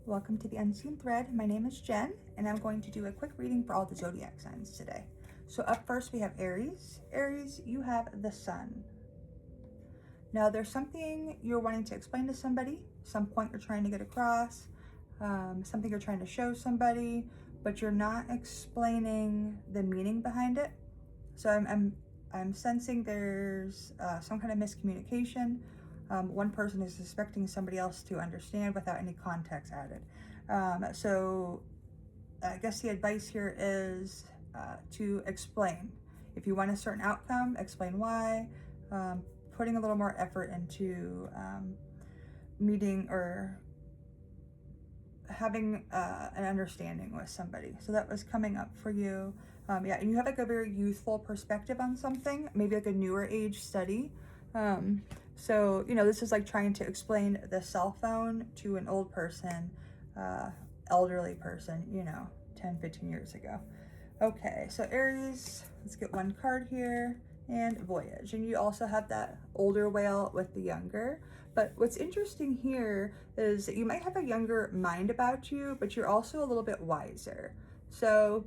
welcome to the Unseen Thread. My name is Jen, and I'm going to do a quick reading for all the zodiac signs today. So up first we have Aries. Aries, you have the sun. Now there's something you're wanting to explain to somebody, some point you're trying to get across, something you're trying to show somebody, but you're not explaining the meaning behind it. So I'm sensing there's some kind of miscommunication. One person is expecting somebody else to understand without any context added. So I guess the advice here is to explain. If you want a certain outcome, explain why. Putting a little more effort into meeting or having an understanding with somebody. So that was coming up for you. Yeah, and you have like a very youthful perspective on something, maybe like a newer age study. So, you know, this is like trying to explain the cell phone to an old person, elderly person, you know, 10, 15 years ago. Okay, so Aries, let's get one card here, and Voyage. And you also have that older whale with the younger. But what's interesting here is that you might have a younger mind about you, but you're also a little bit wiser. So,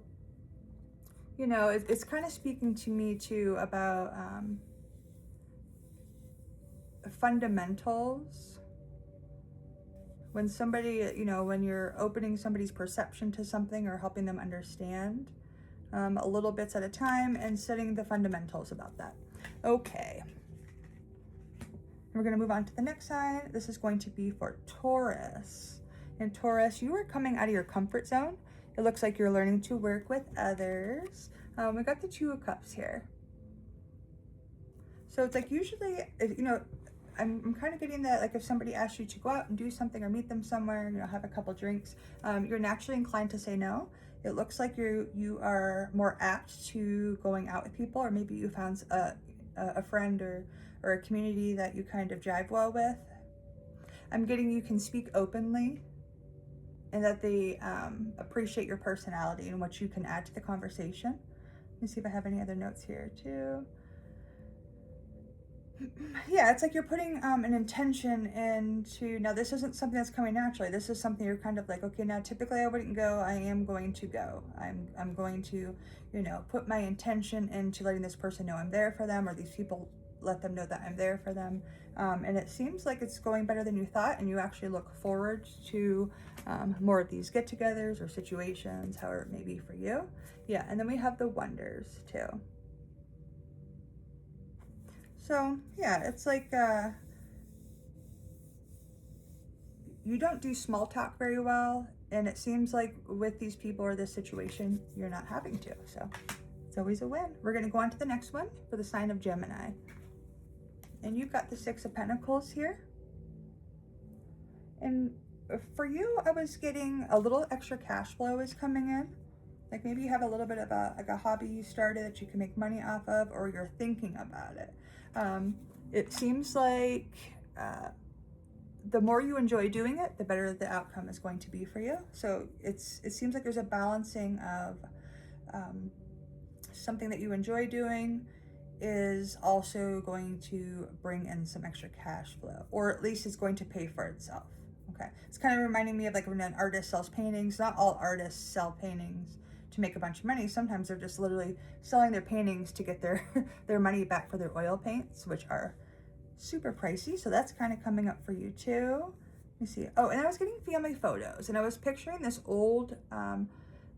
you know, it's kind of speaking to me too about fundamentals. When somebody, you know, when you're opening somebody's perception to something or helping them understand a little bits at a time and setting the fundamentals about that. Okay. We're going to move on to the next sign. This is going to be for Taurus. And Taurus, you are coming out of your comfort zone. It looks like you're learning to work with others. We got the Two of Cups here. So it's like usually, if, you know, I'm kind of getting that, like if somebody asks you to go out and do something or meet them somewhere, you know, have a couple drinks, you're naturally inclined to say no. It looks like you are more apt to going out with people, or maybe you found a friend or a community that you kind of jive well with. I'm getting you can speak openly and that they appreciate your personality and what you can add to the conversation. Let me see if I have any other notes here too. Yeah, it's like you're putting an intention into, now this isn't something that's coming naturally. This is something you're kind of like, okay, now typically I wouldn't go, I am going to go. I'm going to, you know, put my intention into letting this person know I'm there for them, or these people let them know that I'm there for them. And it seems like it's going better than you thought, and you actually look forward to more of these get-togethers or situations, however it may be for you. Yeah, and then we have the Wonders too. So yeah, it's like you don't do small talk very well, and it seems like with these people or this situation, you're not having to. So it's always a win. We're going to go on to the next one for the sign of Gemini. And you've got the Six of Pentacles here. And for you, I was getting a little extra cash flow is coming in. Like maybe you have a little bit of a hobby you started that you can make money off of, or you're thinking about it. It seems like the more you enjoy doing it, the better the outcome is going to be for you. So it seems like there's a balancing of something that you enjoy doing is also going to bring in some extra cash flow, or at least it's going to pay for itself. Okay, it's kind of reminding me of like when an artist sells paintings. Not all artists sell paintings to make a bunch of money. Sometimes they're just literally selling their paintings to get their their money back for their oil paints, which are super pricey. So that's kind of coming up for you too. Let me see. Oh, and I was getting family photos, and I was picturing this old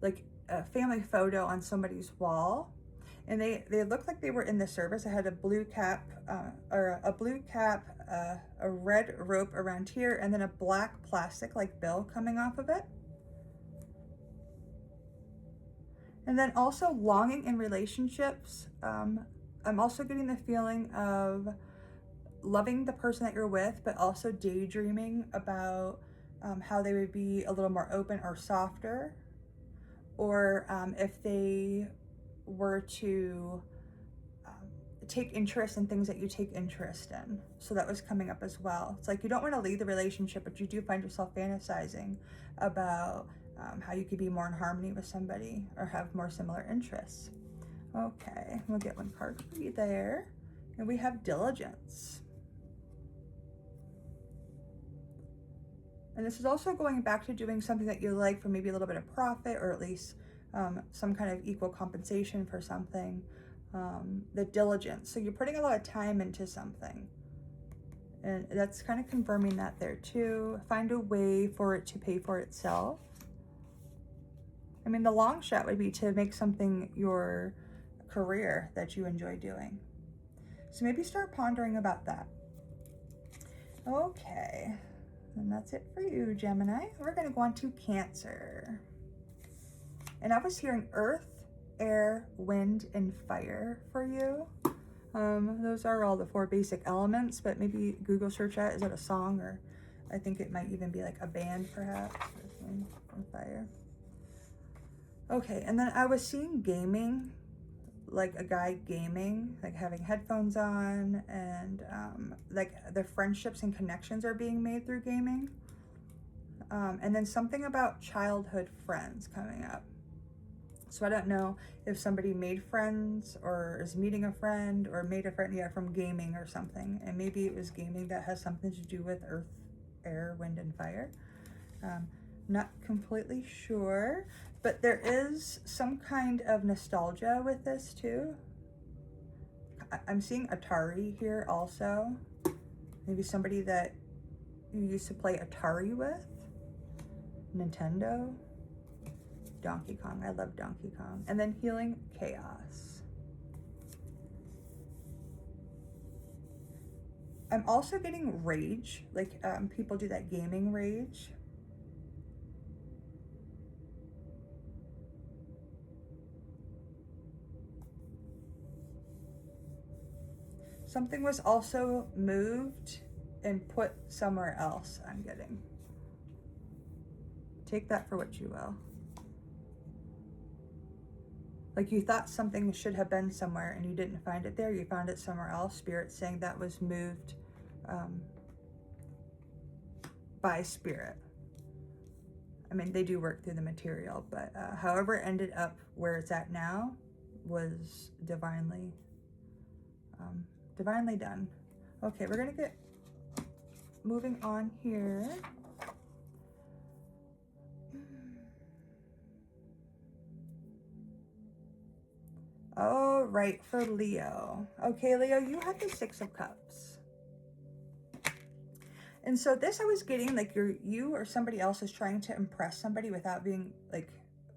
like a family photo on somebody's wall, and they looked like they were in the service. I had a blue cap a red rope around here, and then a black plastic like bill coming off of it. And then also longing in relationships. I'm also getting the feeling of loving the person that you're with, but also daydreaming about how they would be a little more open or softer, or if they were to take interest in things that you take interest in. So that was coming up as well. It's like you don't want to leave the relationship, but you do find yourself fantasizing about how you could be more in harmony with somebody or have more similar interests. Okay, we'll get one card for you there. And we have Diligence. And this is also going back to doing something that you like for maybe a little bit of profit, or at least some kind of equal compensation for something. The diligence. So you're putting a lot of time into something. And that's kind of confirming that there too. Find a way for it to pay for itself. I mean, the long shot would be to make something your career that you enjoy doing. So maybe start pondering about that. Okay, and that's it for you, Gemini. We're going to go on to Cancer. And I was hearing earth, air, wind, and fire for you. Those are all the 4 basic elements, but maybe Google search that. Is that a song? Or I think it might even be like a band, perhaps. Wind and fire. Okay, and then I was seeing gaming, like a guy gaming, like having headphones on, and like the friendships and connections are being made through gaming. And then something about childhood friends coming up. So I don't know if somebody made friends or is meeting a friend or made a friend, yeah, from gaming or something. And maybe it was gaming that has something to do with earth, air, wind, and fire. Not completely sure, but there is some kind of nostalgia with this too. I'm seeing Atari here also. Maybe somebody that you used to play Atari with. Nintendo. Donkey Kong. I love Donkey Kong. And then healing chaos. I'm also getting rage. Like people do that gaming rage. Something was also moved and put somewhere else, I'm getting. Take that for what you will. Like you thought something should have been somewhere and you didn't find it there, you found it somewhere else. Spirit saying that was moved by spirit. I mean, they do work through the material, but however it ended up where it's at now was divinely done. Okay, we're gonna get moving on here. All right, for Leo. Okay, Leo, you have the 6 of Cups. And so this I was getting like you or somebody else is trying to impress somebody without being like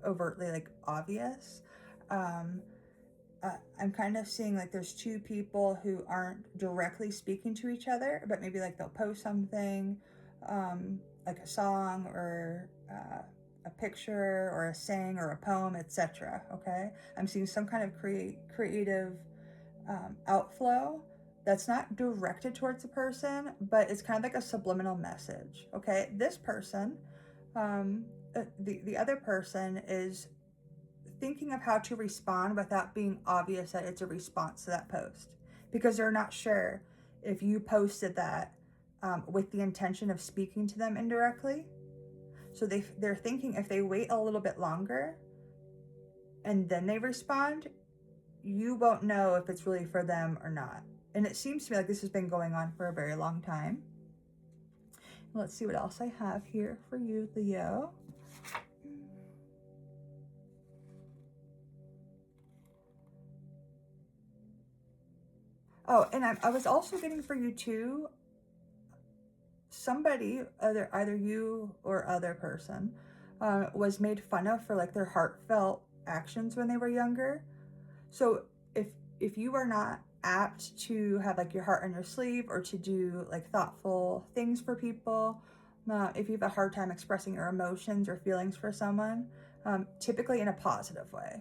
overtly like obvious. I'm kind of seeing like there's 2 people who aren't directly speaking to each other, but maybe like they'll post something, like a song or a picture or a saying or a poem, etc. Okay, I'm seeing some kind of creative outflow that's not directed towards the person, but it's kind of like a subliminal message. Okay, this person, the other person is thinking of how to respond without being obvious that it's a response to that post, because they're not sure if you posted that with the intention of speaking to them indirectly. So they're thinking if they wait a little bit longer and then they respond, you won't know if it's really for them or not. And it seems to me like this has been going on for a very long time. Let's see what else I have here for you, Leo. Oh, and I was also getting for you too, somebody, either you or other person, was made fun of for like their heartfelt actions when they were younger. So if you are not apt to have like your heart on your sleeve or to do like thoughtful things for people, if you have a hard time expressing your emotions or feelings for someone, typically in a positive way,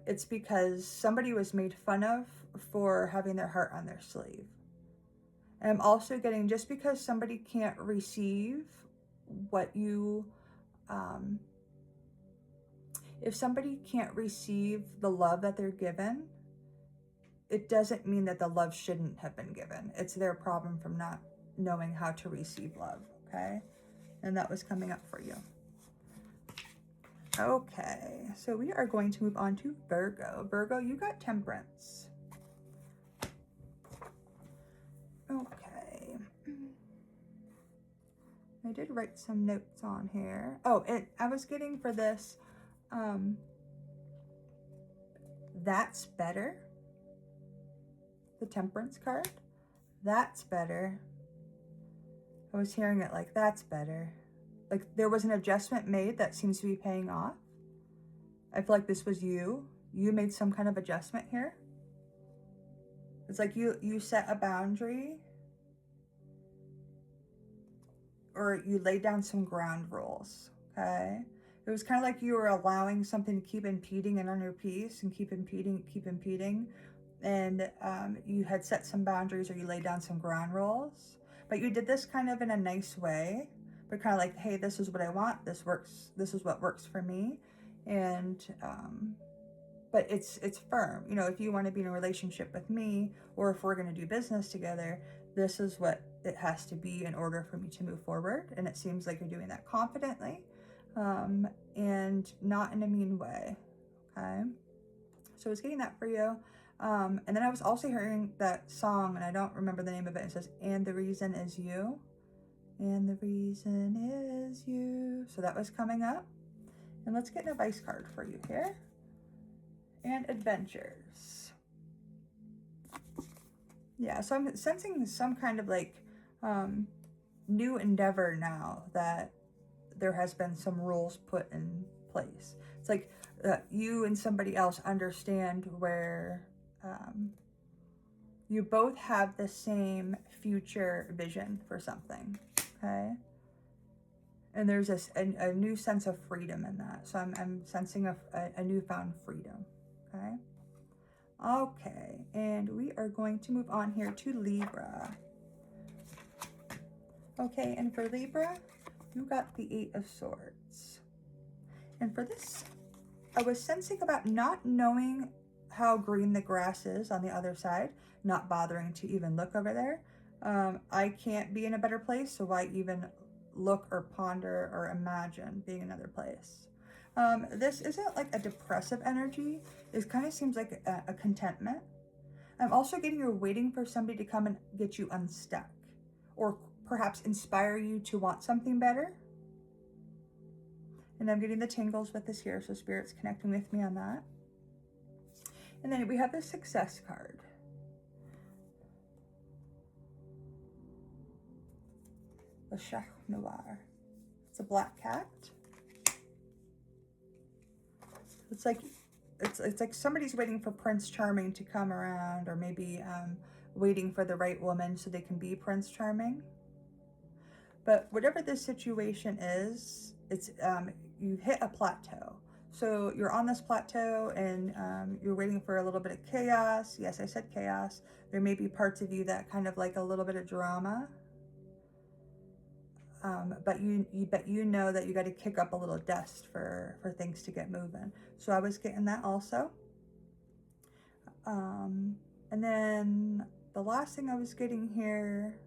it's because somebody was made fun of for having their heart on their sleeve. And I'm also getting, just because somebody can't receive what you, if somebody can't receive the love that they're given, it doesn't mean that the love shouldn't have been given. It's their problem from not knowing how to receive love, okay? And that was coming up for you. Okay, so we are going to move on to Virgo. Virgo, you got Temperance. Okay. I did write some notes on here. Oh, I was getting for this, that's better. The Temperance card. That's better. I was hearing it like, that's better. Like there was an adjustment made that seems to be paying off. I feel like this was you. You made some kind of adjustment here. It's like you set a boundary, or you laid down some ground rules, okay? It was kind of like you were allowing something to keep impeding in on your peace and keep impeding. And you had set some boundaries, or you laid down some ground rules. But you did this kind of in a nice way, but kind of like, hey, this is what I want. This works. This is what works for me. And, but it's firm. You know, if you want to be in a relationship with me, or if we're going to do business together, this is what it has to be in order for me to move forward. And it seems like you're doing that confidently, and not in a mean way. Okay. So I was getting that for you. And then I was also hearing that song, and I don't remember the name of it. It says, and the reason is you. And the reason is you. So that was coming up. And let's get an advice card for you here. And adventures. Yeah, so I'm sensing some kind of like new endeavor now that there has been some rules put in place. It's like you and somebody else understand where you both have the same future vision for something, okay? And there's a new sense of freedom in that. So I'm sensing a newfound freedom, okay? Okay, and we are going to move on here to Libra. Okay, and for Libra, you got the 8 of Swords. And for this, I was sensing about not knowing how green the grass is on the other side, not bothering to even look over there. I can't be in a better place, so why even look or ponder or imagine being another place? This isn't like a depressive energy. It kind of seems like a contentment. I'm also getting you're waiting for somebody to come and get you unstuck, or perhaps inspire you to want something better. And I'm getting the tingles with this here, so Spirit's connecting with me on that. And then we have the Success card. The Chat Noir. It's a black cat. It's like somebody's waiting for Prince Charming to come around, or maybe waiting for the right woman so they can be Prince Charming. But whatever this situation is, it's you hit a plateau. So you're on this plateau, and you're waiting for a little bit of chaos. Yes, I said chaos. There may be parts of you that kind of like a little bit of drama. But you know that you got to kick up a little dust for things to get moving. So I was getting that also. And then the last thing I was getting here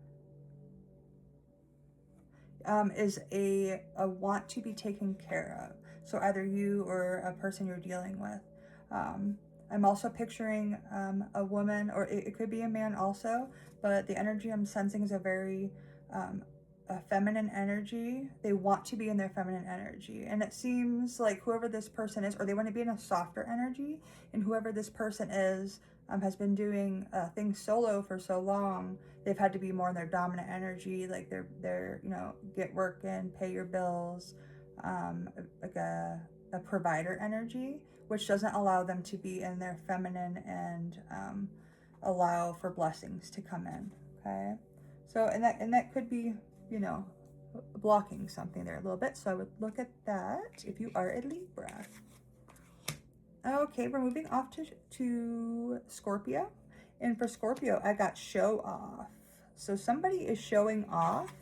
is a want to be taken care of. So either you or a person you're dealing with. I'm also picturing a woman, or it could be a man also, but the energy I'm sensing is a very a feminine energy. They want to be in their feminine energy, and it seems like whoever this person is, or they want to be in a softer energy, and whoever this person is has been doing things solo for so long, they've had to be more in their dominant energy, like they're you know, get work in, pay your bills, like a provider energy, which doesn't allow them to be in their feminine and allow for blessings to come in. Okay, so and that could be, you know, blocking something there a little bit. So I would look at that if you are a Libra. Okay, we're moving off to Scorpio. And for Scorpio, I got show off. So somebody is showing off,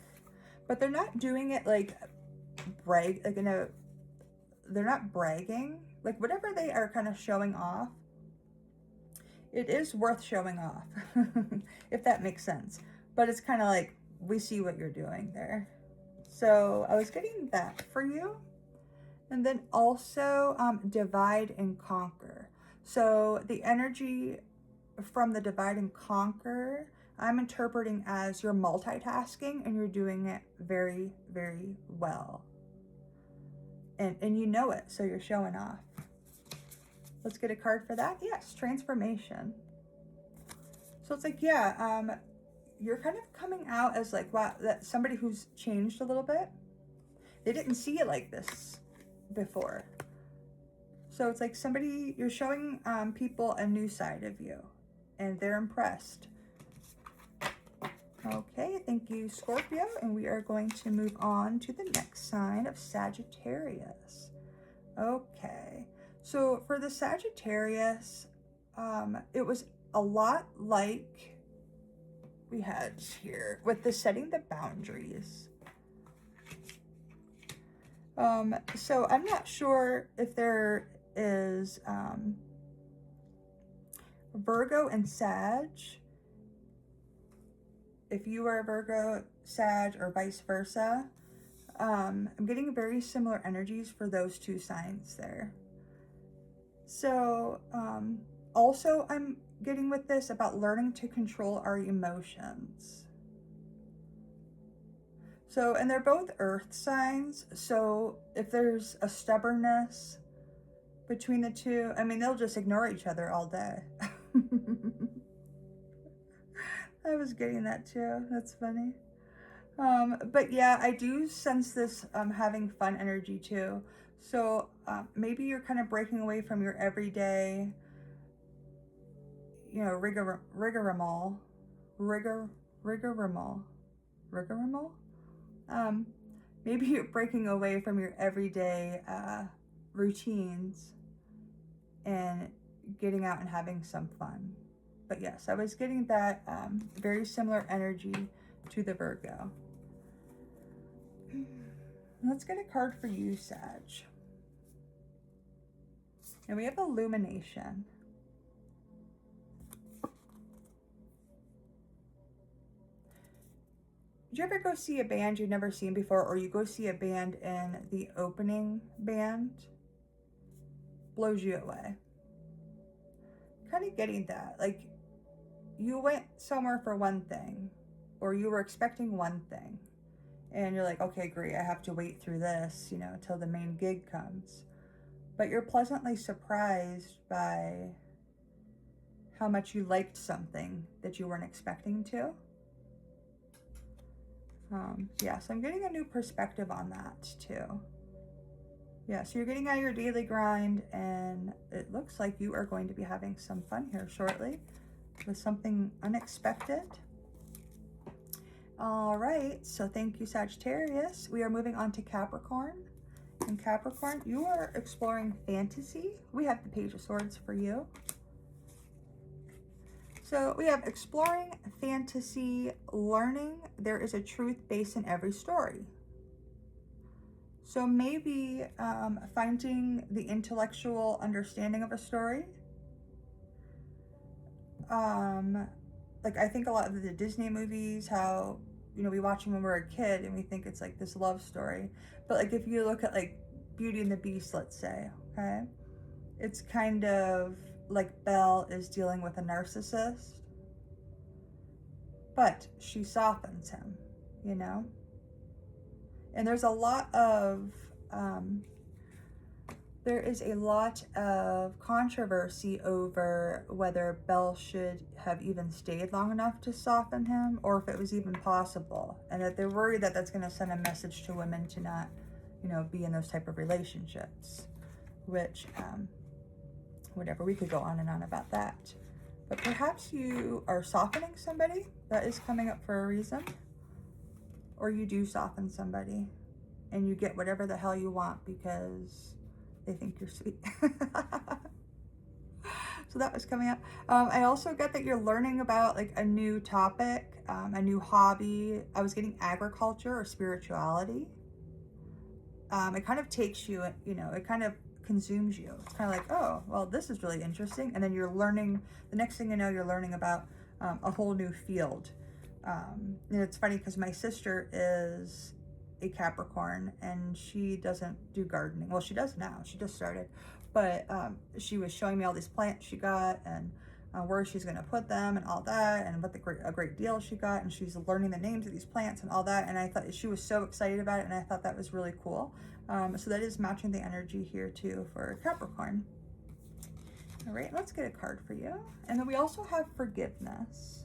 but they're not doing it like brag, like they're not bragging. Like whatever they are kind of showing off, it is worth showing off, if that makes sense. But it's kind of like, we see what you're doing there. So I was getting that for you. And then also divide and conquer. So the energy from the divide and conquer, I'm interpreting as you're multitasking and you're doing it very, very well. And you know it, so you're showing off. Let's get a card for that. Yes, transformation. So it's like, yeah, you're kind of coming out as like, wow, that somebody who's changed a little bit. They didn't see it like this before. So it's like somebody, you're showing people a new side of you and they're impressed. Okay, thank you, Scorpio. And we are going to move on to the next sign of Sagittarius. Okay, so for the Sagittarius, it was a lot like we had here with the setting the boundaries. So I'm not sure if there is Virgo and Sag. If you are a Virgo, Sag, or vice versa, I'm getting very similar energies for those two signs there. So also I'm getting with this about learning to control our emotions. So, and they're both earth signs. So if there's a stubbornness between the two, I mean, they'll just ignore each other all day. I was getting that too. That's funny. But yeah, I do sense this having fun energy too. So maybe you're kind of breaking away from your everyday, you know, rigmarole. Maybe you're breaking away from your everyday routines and getting out and having some fun. But yes, I was getting that very similar energy to the Virgo. Let's get a card for you, Sag. And we have Illumination. Did you ever go see a band you've never seen before, or you go see a band and the opening band blows you away? Kind of getting that. Like, you went somewhere for one thing, or you were expecting one thing, and you're like, okay, great, I have to wait through this, you know, till the main gig comes. But you're pleasantly surprised by how much you liked something that you weren't expecting to. Yeah, so I'm getting a new perspective on that too. Yeah, so you're getting out of your daily grind, and it looks like you are going to be having some fun here shortly with something unexpected. All right, so thank you, Sagittarius. We are moving on to Capricorn. And Capricorn, you are exploring fantasy. We have the Page of Swords for you. So we have exploring fantasy, learning there is a truth base in every story. So maybe finding the intellectual understanding of a story. Like, I think a lot of the Disney movies, how, you know, we watch them when we're a kid and we think it's like this love story. But like, if you look at like Beauty and the Beast, let's say, okay, it's kind of like Belle is dealing with a narcissist, but she softens him, you know? And there's a lot of, there is a lot of controversy over whether Belle should have even stayed long enough to soften him, or if it was even possible. And that they're worried that that's going to send a message to women to not, you know, be in those type of relationships, which, whatever, we could go on and on about that. But perhaps you are softening somebody. That is coming up for a reason. Or you do soften somebody and you get whatever the hell you want because they think you're sweet. So that was coming up. I also get that you're learning about like a new topic, a new hobby. I was getting agriculture or spirituality. It kind of takes you, you know, it kind of consumes you. It's kind of like, oh, well, this is really interesting. And then you're learning, the next thing you know, you're learning about a whole new field. And it's funny because my sister is a Capricorn and she doesn't do gardening. Well, she does now. She just started. But she was showing me all these plants she got, and where she's going to put them and all that, and what a great deal she got, and she's learning the names of these plants and all that, and I thought she was so excited about it, and I thought that was really cool. So that is matching the energy here too for Capricorn. All right, let's get a card for you. And then we also have forgiveness.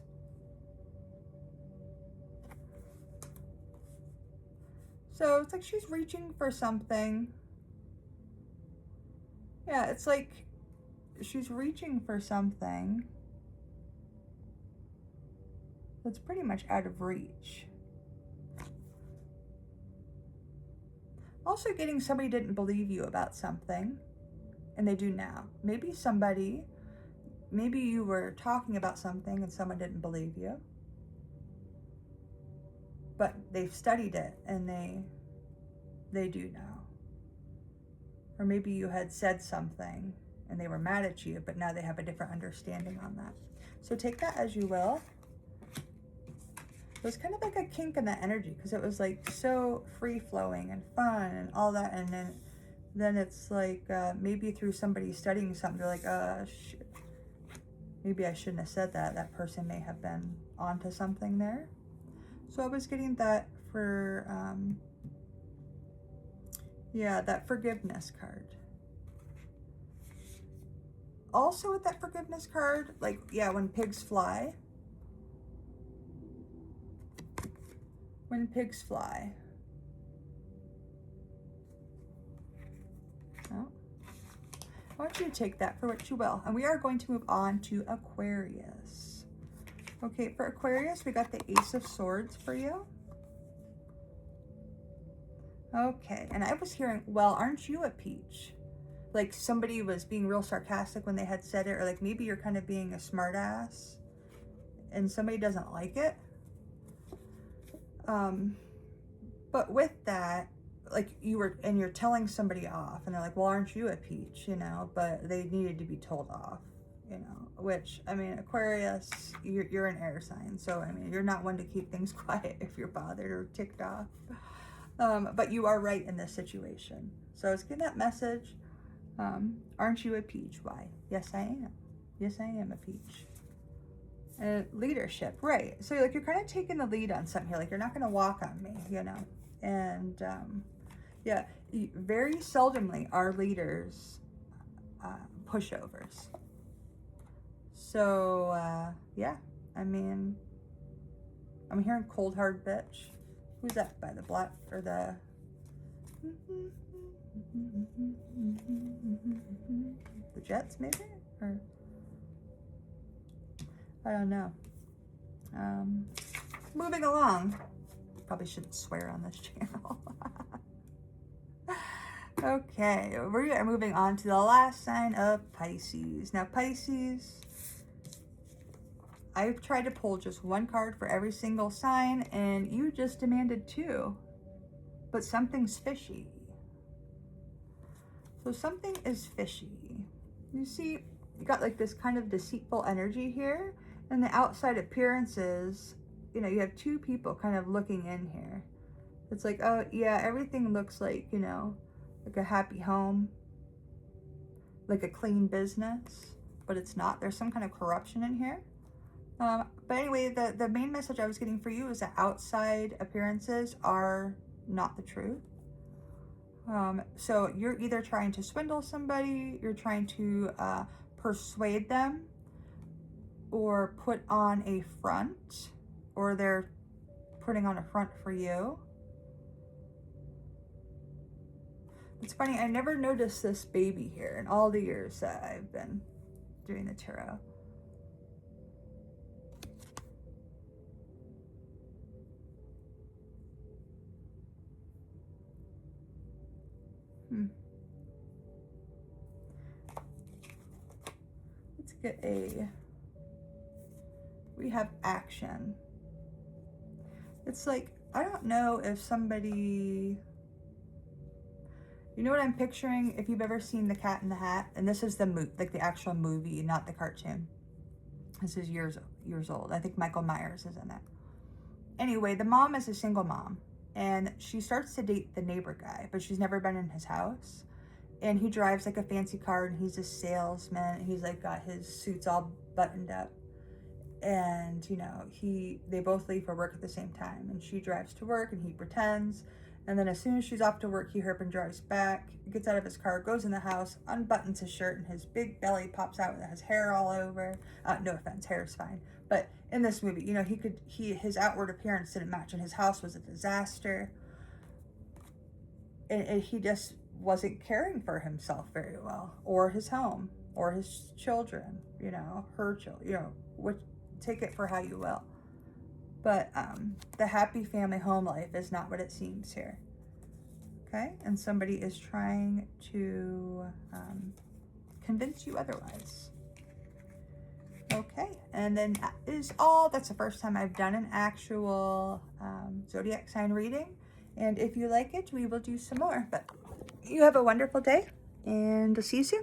So it's like she's reaching for something. Yeah, it's like she's reaching for something that's pretty much out of reach. Also getting somebody didn't believe you about something, and they do now. Maybe you were talking about something and someone didn't believe you, but they've studied it and they do now. Or maybe you had said something and they were mad at you, but now they have a different understanding on that. So take that as you will. It was kind of like a kink in the energy, because it was like so free flowing and fun and all that, and then it's like maybe through somebody studying something, they're like, shit, maybe I shouldn't have said that. That person may have been onto something there. So I was getting that for yeah, that forgiveness card. Also with that forgiveness card, like, yeah, when pigs fly. When pigs fly. Oh. I want you to take that for what you will. And we are going to move on to Aquarius. Okay, for Aquarius, we got the Ace of Swords for you. Okay, and I was hearing, well, aren't you a peach? Like somebody was being real sarcastic when they had said it, or like maybe you're kind of being a smart ass and somebody doesn't like it. But with that, like you're telling somebody off, and they're like, well, aren't you a peach, you know, but they needed to be told off, you know, which, I mean, Aquarius, you're an air sign. So, I mean, you're not one to keep things quiet if you're bothered or ticked off. But you are right in this situation. So I was getting that message. Aren't you a peach? Why? Yes, I am. Yes, I am a peach. Leadership, right? So like you're kind of taking the lead on something here. Like you're not going to walk on me, you know. And yeah, very seldomly are leaders pushovers. So yeah, I mean, I'm hearing cold hard bitch. Who's that by the black or the? The Jets, maybe, or I don't know. Moving along. Probably shouldn't swear on this channel. Okay, we are moving on to the last sign of Pisces. Now, Pisces, I've tried to pull just one card for every single sign, and you just demanded two. But something's fishy. So something is fishy. You see, you got like this kind of deceitful energy here, and the outside appearances, you know, you have two people kind of looking in here. It's like, oh yeah, everything looks like, you know, like a happy home, like a clean business, but it's not. There's some kind of corruption in here. But anyway, the main message I was getting for you is that outside appearances are not the truth. So you're either trying to swindle somebody, you're trying to persuade them, or put on a front, or they're putting on a front for you. It's funny, I never noticed this baby here in all the years that I've been doing the tarot. Let's get we have action. It's like, I don't know if somebody, you know what I'm picturing? If you've ever seen The Cat in the Hat, and this is like the actual movie, not the cartoon. This is years old. I think Michael Myers is in it. Anyway, the mom is a single mom, and she starts to date the neighbor guy, but she's never been in his house. And he drives like a fancy car, and he's a salesman. He's like got his suits all buttoned up. And, you know, they both leave for work at the same time, and she drives to work and he pretends. And then as soon as she's off to work, he and drives back, gets out of his car, goes in the house, unbuttons his shirt, and his big belly pops out and has hair all over. No offense, hair is fine. But in this movie, you know, his outward appearance didn't match, and his house was a disaster. And he just wasn't caring for himself very well, or his home, or his children, you know, her children, you know, take it for how you will. But the happy family home life is not what it seems here. Okay? And somebody is trying to convince you otherwise. Okay, and then that is all. That's the first time I've done an actual zodiac sign reading. And if you like it, we will do some more. But you have a wonderful day, and I'll see you soon.